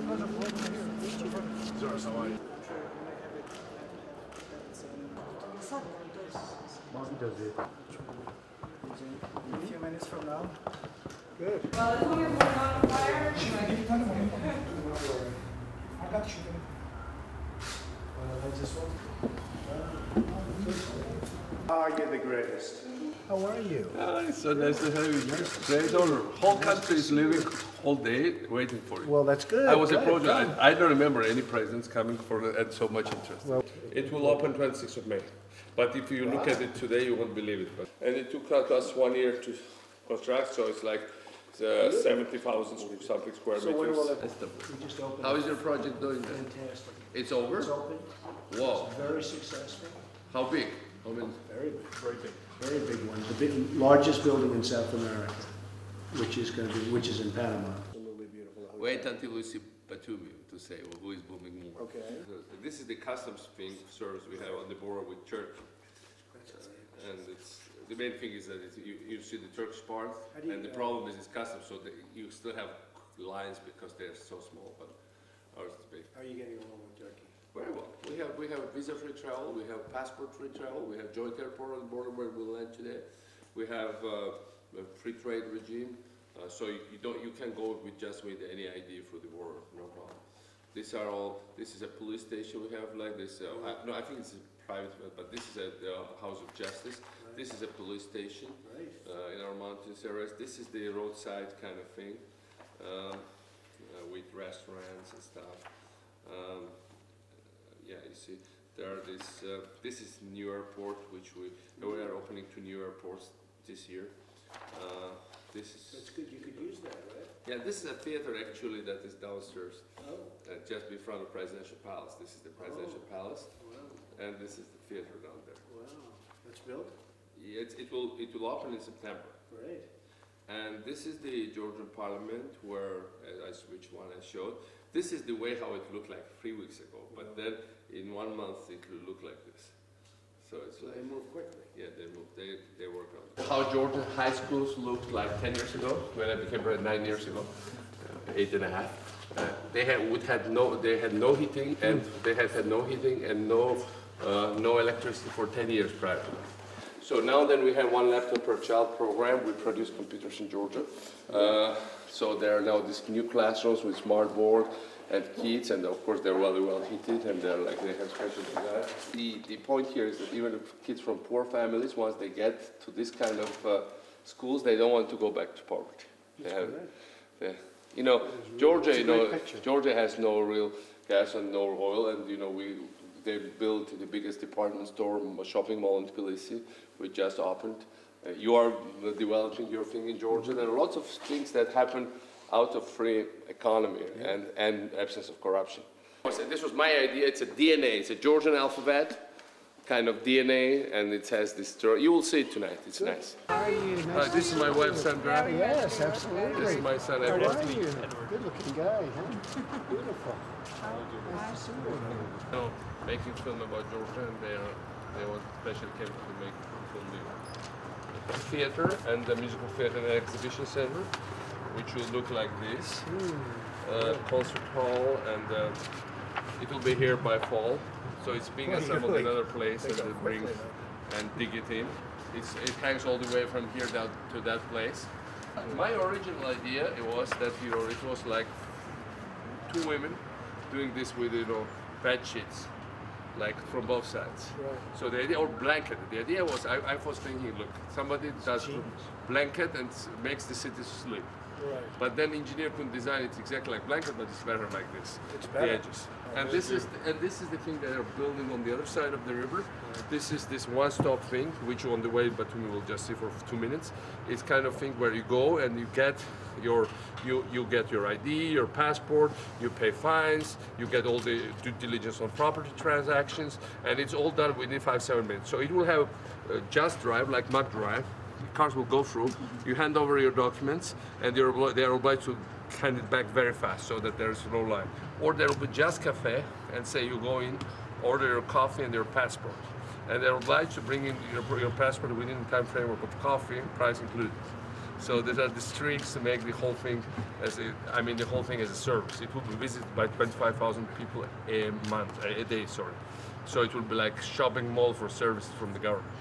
A few minutes from now. Good. Well, as long as we're not on fire. I got you. You're the greatest. How are you? It's so nice to have you. Great honor. Whole country is living all day waiting for you. Well, that's good. I was good, approached. good. I don't remember any presidents coming for and so much interest. Well, it will open 26th of May. But if you look at it today, you won't believe it. And it took us 1 year to construct, so it's like 70,000 something square meters. when will it? We just opened. How is your project doing then? Fantastic. It's over? It's open. Wow. It's very successful. How big? How many? Very big. Very big. Very big one. The largest building in South America, which is in Panama. Absolutely beautiful. Wait until you see Batumi to say who is booming more. Okay. This is the customs thing service we have on the border with Turkey. And the main thing is that you see the Turkish part, and the problem is it's customs, so you still have lines because they're so small, but ours is big. How are you getting along with Turkey? Very well. We have visa-free travel, we have passport-free travel, we have joint airport on the border where we'll land today. We have a free trade regime, so you can go with any ID through the border, no problem. This is a police station we have like this. No, I think it's a private, but this is a House of Justice. Right. This is a police station in our mountains areas. This is the roadside kind of thing with restaurants and stuff. Yeah, you see, there are this is new airport, which we are opening 2 new airports this year. That's good. You could use that, right? Yeah, this is a theater actually that is downstairs, Oh. just in front of Presidential Palace. This is the Presidential Palace, Wow. and this is the theater down there. Wow. That's built? Yeah, it will open in September. Great. And this is the Georgian Parliament, where which one I showed. This is the way how it looked like 3 weeks ago, but then in 1 month it will look like this. So it's like, they move quickly. Yeah, they move. They work on it. How Georgian high schools looked like 10 years ago when I became president, 9 years ago, 8.5. They had no heating, and they had no heating and no electricity for 10 years prior to that. So now then we have 1 laptop per child program. We produce computers in Georgia. So there are now these new classrooms with smart board and kids, and of course they're really well heated, and they have special design. The point here is that even if kids from poor families, once they get to this kind of schools, they don't want to go back to poverty. Georgia has no real gas and no oil, and they built the biggest department store, shopping mall in Tbilisi. We just opened. You are developing your thing in Georgia. There are lots of things that happen out of free economy and absence of corruption. This was my idea. It's a DNA. It's a Georgian alphabet, kind of DNA, and it has this. You will see it tonight. It's nice. How are you? This is my wife, Sandra. Yes, absolutely. This is my son, How Edward. are you? Good-looking guy, huh? Beautiful. Nice to see you. Making film about Georgia, and they want special chemical to make film. The theater and the musical theater and exhibition center, which will look like this. Concert hall, and it will be here by fall. So it's being assembled in another place, and they bring and dig it in. It hangs all the way from here down to that place. My original idea was that it was like 2 women doing this with bed sheets, like from both sides. Right. So the idea, or blanket. The idea was I was thinking, look, somebody does blanket and makes the city sleep. Right. But then engineer couldn't design it exactly like blanket, but it's better like this. It's better. The edges. And this is the thing that they're building on the other side of the river. Right. This is this one-stop thing, which on the way Batumi will just see for 2 minutes. It's kind of thing where you go and you get you get your ID, your passport, you pay fines, you get all the due diligence on property transactions, and it's all done within 5-7 minutes. So it will have just drive, like Mac Drive. Cars will go through, you hand over your documents, and they are obliged to hand it back very fast so that there's no line. Or there will be just cafe, and say you go in, order your coffee and your passport. And they're obliged to bring in your passport within the time framework of coffee, price included. So these are the streaks to make the whole thing the whole thing as a service. It will be visited by 25,000 people a day, sorry. So it will be like shopping mall for services from the government.